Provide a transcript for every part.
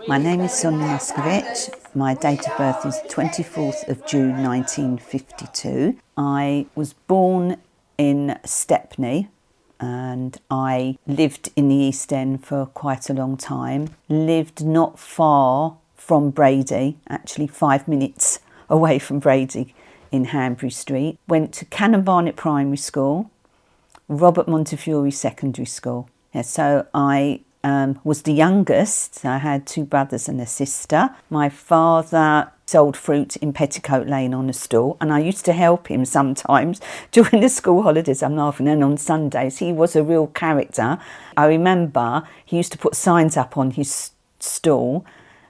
My name is Sonia Muscovitch. My date of birth is 24th of June 1952. I was born in Stepney and I lived in the East End for quite a long time. Lived not far from Brady, actually 5 minutes away from Brady in Hanbury Street. Went to Cannon Barnet Primary School, Robert Montefiore Secondary School. Yeah, so I was the youngest. I had 2 brothers and a sister. My father sold fruit in Petticoat Lane on a stall, and I used to help him sometimes during the school holidays. I'm laughing. And on Sundays, he was a real character. I remember he used to put signs up on his stall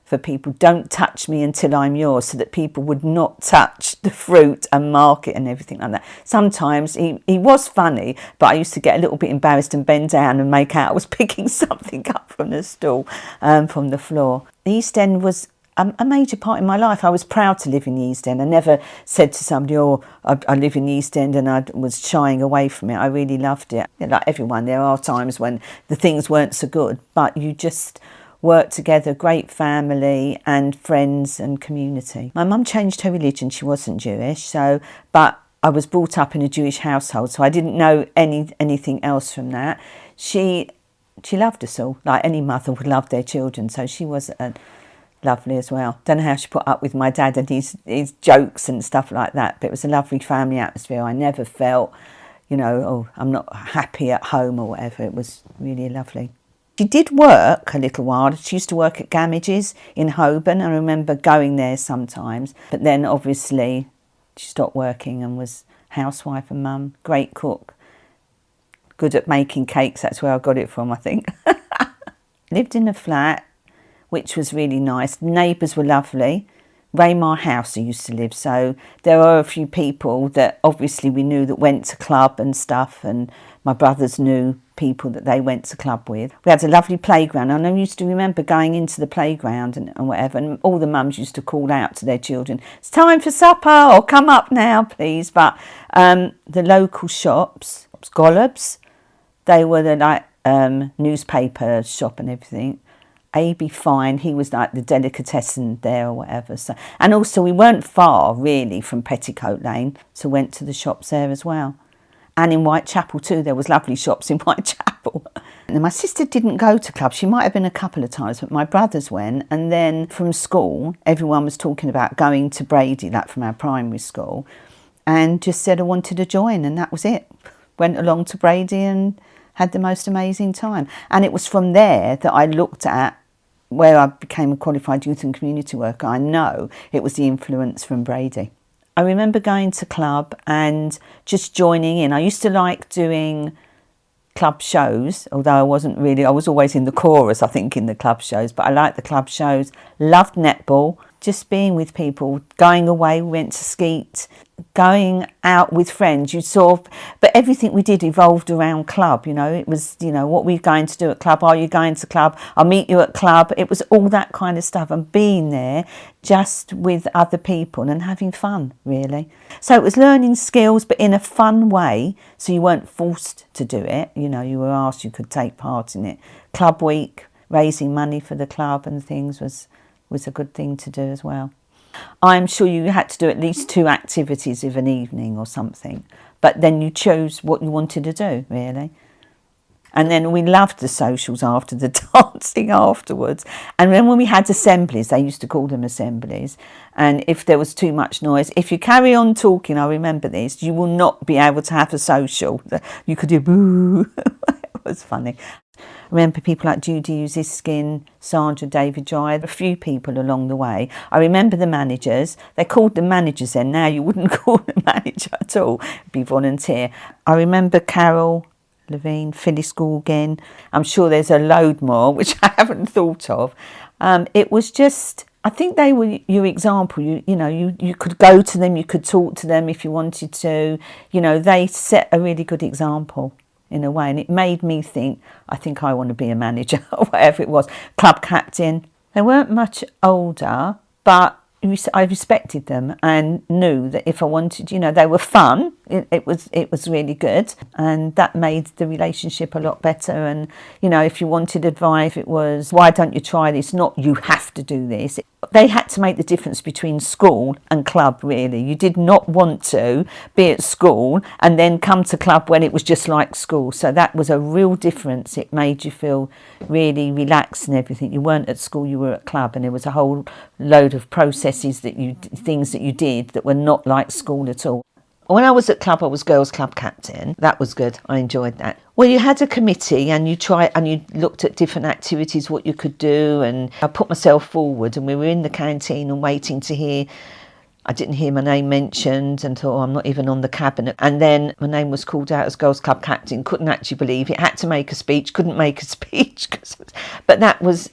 for people, "Don't touch me until I'm yours," so that people would not touch the fruit and market and everything like that. Sometimes he was funny, but I used to get a little bit embarrassed and bend down and make out I was picking something up from the stall, from the floor. The East End was a major part in my life. I was proud to live in the East End. I never said to somebody, "Oh, I live in the East End," and I was shying away from it. I really loved it. Like everyone, there are times when the things weren't so good, but you just worked together, great family and friends and community. My mum changed her religion. She wasn't Jewish, but I was brought up in a Jewish household, so I didn't know anything else from that. She loved us all, like any mother would love their children, so she was lovely as well. Don't know how she put up with my dad and his jokes and stuff like that, but it was a lovely family atmosphere. I never felt, oh, I'm not happy at home or whatever. It was really lovely. She did work a little while. She used to work at Gamage's in Holborn. I remember going there sometimes. But then obviously she stopped working and was housewife and mum. Great cook. Good at making cakes. That's where I got it from, I think. Lived in a flat, which was really nice. Neighbours were lovely. Raymar House I used to live. So there are a few people that obviously we knew that went to club and stuff. And my brothers knew people that they went to club with. We had a lovely playground, and I used to remember going into the playground and whatever, and all the mums used to call out to their children, "It's time for supper," or "Come up now, please." But the local shops, Gollob's, they were the newspaper shop and everything. A.B. Fine, he was like the delicatessen there or whatever. So, and also we weren't far really from Petticoat Lane, so went to the shops there as well. And in Whitechapel too, there was lovely shops in Whitechapel. And my sister didn't go to clubs. She might have been a couple of times, but my brothers went. And then from school, everyone was talking about going to Brady, like from our primary school, and just said I wanted to join, and that was it. Went along to Brady and had the most amazing time. And it was from there that I looked at where I became a qualified youth and community worker. I know it was the influence from Brady. I remember going to club and just joining in. I used to like doing club shows, although I was always in the chorus, I think, in the club shows, but I liked the club shows. Loved netball, just being with people, going away, went to skeet, going out with friends. But everything we did evolved around club, It was, what were you going to do at club? Are you going to club? I'll meet you at club. It was all that kind of stuff, and being there just with other people and having fun, really. So it was learning skills, but in a fun way, so you weren't forced to do it. You were asked, you could take part in it. Club week, raising money for the club and things was a good thing to do as well. I'm sure you had to do at least 2 activities of an evening or something, but then you chose what you wanted to do, really. And then we loved the socials after, the dancing afterwards. And then when we had assemblies, they used to call them assemblies, and if there was too much noise, if you carry on talking, I remember this, you will not be able to have a social. You could do boo. It was funny. I remember people like Judy Uziskin, Sandra, David Dry, a few people along the way. I remember the managers. They called them managers then. Now you wouldn't call them manager at all. It'd be volunteer. I remember Carol Levine, Phyllis Gorgon. I'm sure there's a load more, which I haven't thought of. It was just, I think they were your example. You could go to them, you could talk to them if you wanted to. They set a really good example in a way, and it made me think, I think I want to be a manager or whatever it was. Club captain. They weren't much older, but I respected them and knew that if I wanted, they were fun. It was really good, and that made the relationship a lot better. And if you wanted advice, it was, why don't you try this, not you have to do this. They had to make the difference between school and club, really. You did not want to be at school and then come to club when it was just like school. So that was a real difference. It made you feel really relaxed and everything. You weren't at school, you were at club, and there was a whole load of processes things that you did that were not like school at all. When I was at club, I was girls' club captain. That was good. I enjoyed that. Well, you had a committee and you looked at different activities, what you could do. And I put myself forward, and we were in the canteen and waiting to hear. I didn't hear my name mentioned and thought, I'm not even on the cabinet. And then my name was called out as girls' club captain. Couldn't actually believe it. Had to make a speech. Couldn't make a speech. But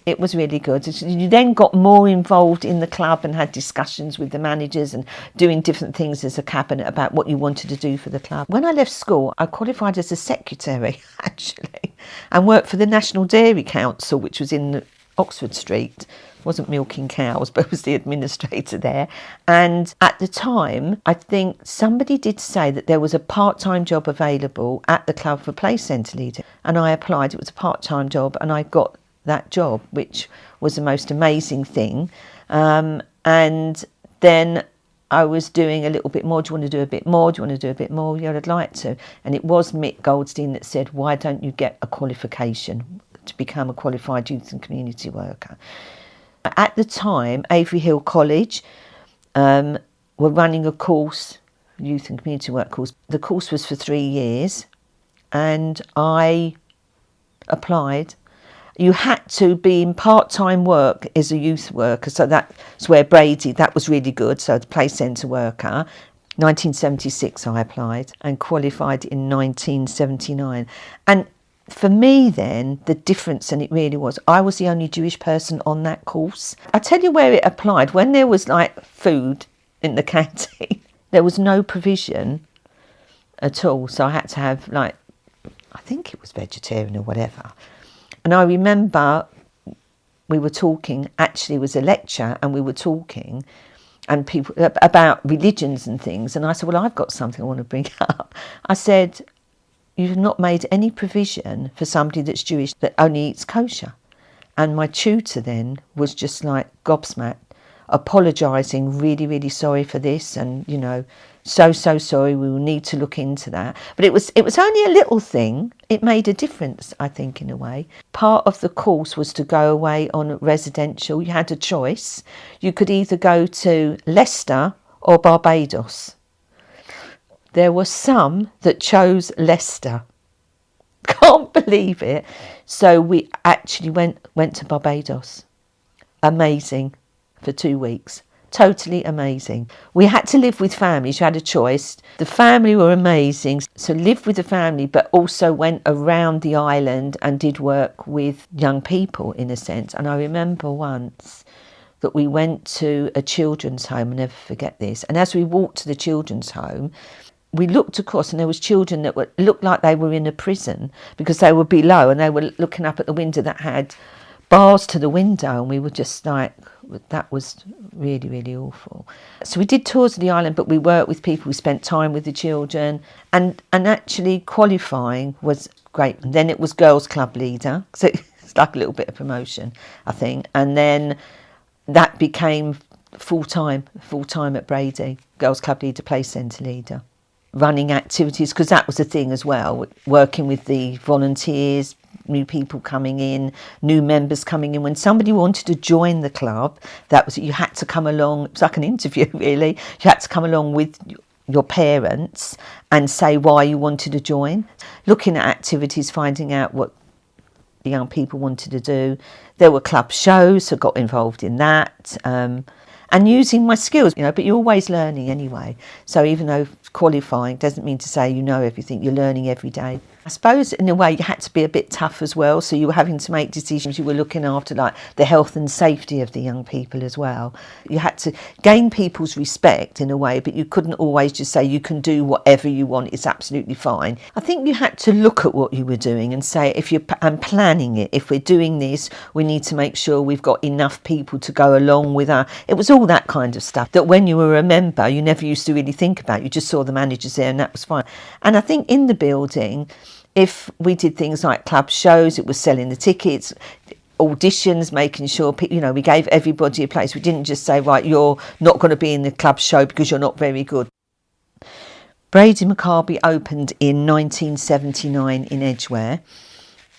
it was really good. You then got more involved in the club and had discussions with the managers and doing different things as a cabinet about what you wanted to do for the club. When I left school, I qualified as a secretary, actually, and worked for the National Dairy Council, which was in Oxford Street. Wasn't milking cows, but was the administrator there. And at the time, I think somebody did say that there was a part-time job available at the club for play centre leader. And I applied. It was a part-time job, and I got that job, which was the most amazing thing. And then I was doing a little bit more. Do you want to do a bit more? Do you want to do a bit more? Yeah, I'd like to. And it was Mick Goldstein that said, why don't you get a qualification to become a qualified youth and community worker? At the time, Avery Hill College were running a course, youth and community work course. The course was for 3 years, and I applied. You had to be in part-time work as a youth worker, so that's where Brady, that was really good, so the play centre worker. 1976 I applied and qualified in 1979. And for me then, the difference, and it really was, I was the only Jewish person on that course. I tell you where it applied. When there was like food in the canteen, there was no provision at all. So I had to have I think it was vegetarian or whatever. And I remember we were talking, actually it was a lecture, and we were talking and people about religions and things. And I said, well, I've got something I want to bring up. I said, you've not made any provision for somebody that's Jewish that only eats kosher. And my tutor then was just like gobsmacked, apologising, really, really sorry for this, and so sorry, we will need to look into that. But it was only a little thing. It made a difference, I think, in a way. Part of the course was to go away on residential. You had a choice. You could either go to Leicester or Barbados. There were some that chose Leicester. Can't believe it. So we actually went to Barbados. Amazing for 2 weeks. Totally amazing. We had to live with families. You had a choice. The family were amazing. So lived with the family, but also went around the island and did work with young people in a sense. And I remember once that we went to a children's home. I'll never forget this. And as we walked to the children's home, we looked across, and there was children that looked like they were in a prison because they were below and they were looking up at the window that had bars to the window, and we were just like, that was really, really awful. So we did tours of the island, but we worked with people, we spent time with the children, and actually qualifying was great. And then it was girls' club leader, so it's like a little bit of promotion, I think. And then that became full-time at Brady, girls' club leader, play centre leader. Running activities, because that was a thing as well, working with the volunteers, new people coming in, new members coming in. When somebody wanted to join the club, that was, you had to come along. It was like an interview, really. You had to come along with your parents and say why you wanted to join. Looking at activities, finding out what the young people wanted to do. There were club shows, so got involved in that. And using my skills, but you're always learning anyway. So even though qualifying doesn't mean to say you know everything, you're learning every day. I suppose in a way you had to be a bit tough as well, so you were having to make decisions. You were looking after like the health and safety of the young people as well. You had to gain people's respect in a way, but you couldn't always just say you can do whatever you want, it's absolutely fine. I think you had to look at what you were doing and say, I'm planning it, if we're doing this, we need to make sure we've got enough people to go along with our... It was all that kind of stuff that when you were a member you never used to really think about. You just saw the managers there and that was fine. And I think in the building, if we did things like club shows, it was selling the tickets, auditions, making sure, we gave everybody a place. We didn't just say, right, you're not going to be in the club show because you're not very good. Brady Maccabi opened in 1979 in Edgware.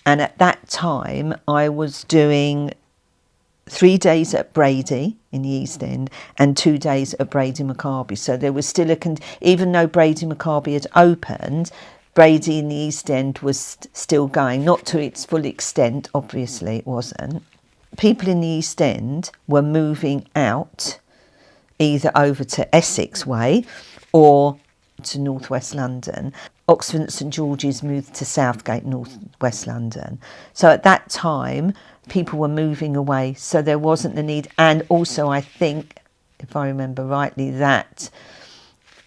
And at that time, I was doing 3 days at Brady in the East End and 2 days at Brady Maccabi. So there was still even though Brady Maccabi had opened, Brady in the East End was still going, not to its full extent, obviously it wasn't. People in the East End were moving out, either over to Essex Way or to North West London. Oxford and St George's moved to Southgate, North West London. So at that time, people were moving away, so there wasn't the need. And also I think, if I remember rightly, that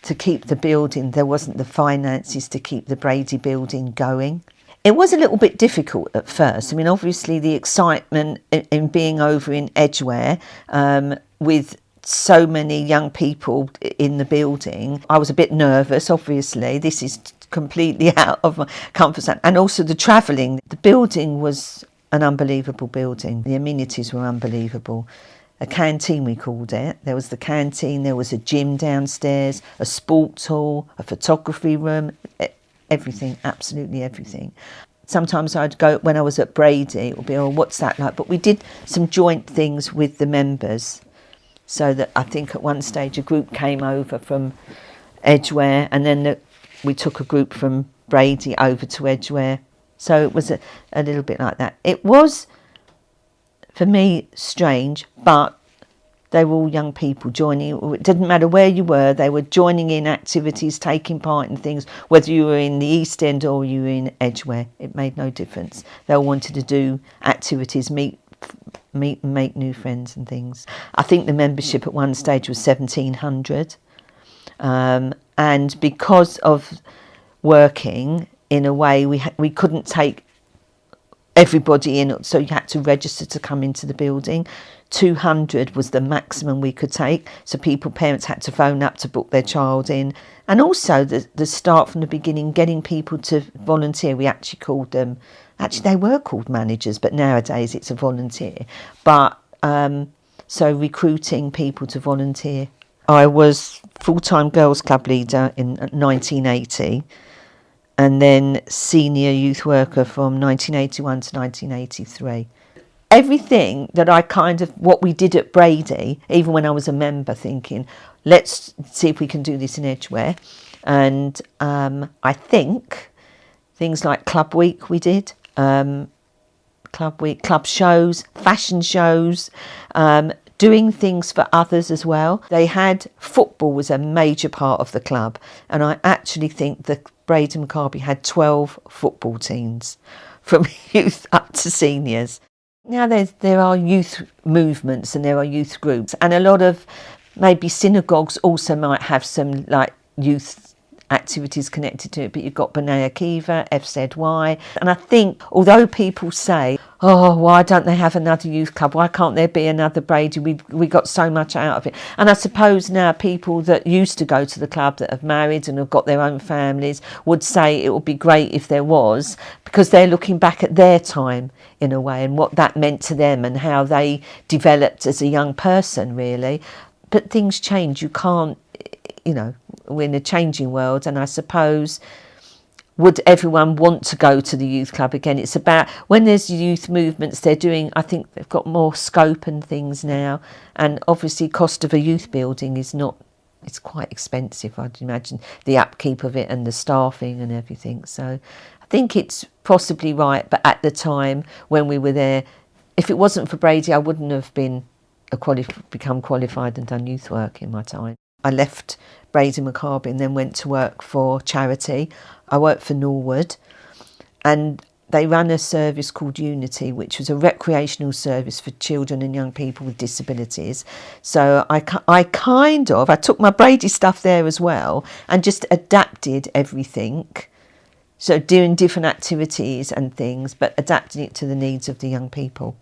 to keep the building, there wasn't the finances to keep the Brady building going. It was a little bit difficult at first. I mean, obviously the excitement in being over in Edgware with so many young people in the building, I was a bit nervous, obviously. This is completely out of my comfort zone. And also the travelling. The building was an unbelievable building. The amenities were unbelievable. A canteen, we called it. There was the canteen, there was a gym downstairs, a sports hall, a photography room, everything, absolutely everything. Sometimes I'd go, when I was at Brady, it would be, oh, what's that like? But we did some joint things with the members. So that I think at one stage a group came over from Edgware and then we took a group from Brady over to Edgware. So it was a little bit like that. It was, for me, strange, but they were all young people joining. It didn't matter where you were, they were joining in activities, taking part in things, whether you were in the East End or you were in Edgware. It made no difference. They all wanted to do activities, meet and make new friends and things. I think the membership at one stage was 1,700. And because of working, in a way, we couldn't take everybody in, so you had to register to come into the building. 200 was the maximum we could take, so parents had to phone up to book their child in. And also the start from the beginning, getting people to volunteer. We actually called them, they were called managers, but nowadays it's a volunteer. But so recruiting people to volunteer. I was full-time girls club leader in 1980. And then senior youth worker from 1981 to 1983. Everything that what we did at Brady, even when I was a member, thinking, let's see if we can do this in Edgware. And I think things like Club Week we did, Club Week, club shows, fashion shows, doing things for others as well. Football was a major part of the club, and I actually think the Brady Maccabi had 12 football teams from youth up to seniors. Now there are youth movements and there are youth groups, and a lot of maybe synagogues also might have some like youth activities connected to it, but you've got B'nai Akiva, FZY, and I think although people say, oh, why don't they have another youth club? Why can't there be another Brady? We got so much out of it. And I suppose now people that used to go to the club that have married and have got their own families would say it would be great if there was, because they're looking back at their time in a way and what that meant to them and how they developed as a young person, really. But things change. You can't, we're in a changing world, and I suppose, would everyone want to go to the youth club again? It's about, when there's youth movements, I think they've got more scope and things now, and obviously cost of a youth building it's quite expensive, I'd imagine, the upkeep of it and the staffing and everything. So I think it's possibly right, but at the time when we were there, if it wasn't for Brady, I wouldn't have become qualified and done youth work in my time. I left Brady Maccabi and then went to work for charity. I worked for Norwood, and they ran a service called Unity, which was a recreational service for children and young people with disabilities. So I took my Brady stuff there as well and just adapted everything. So doing different activities and things, but adapting it to the needs of the young people.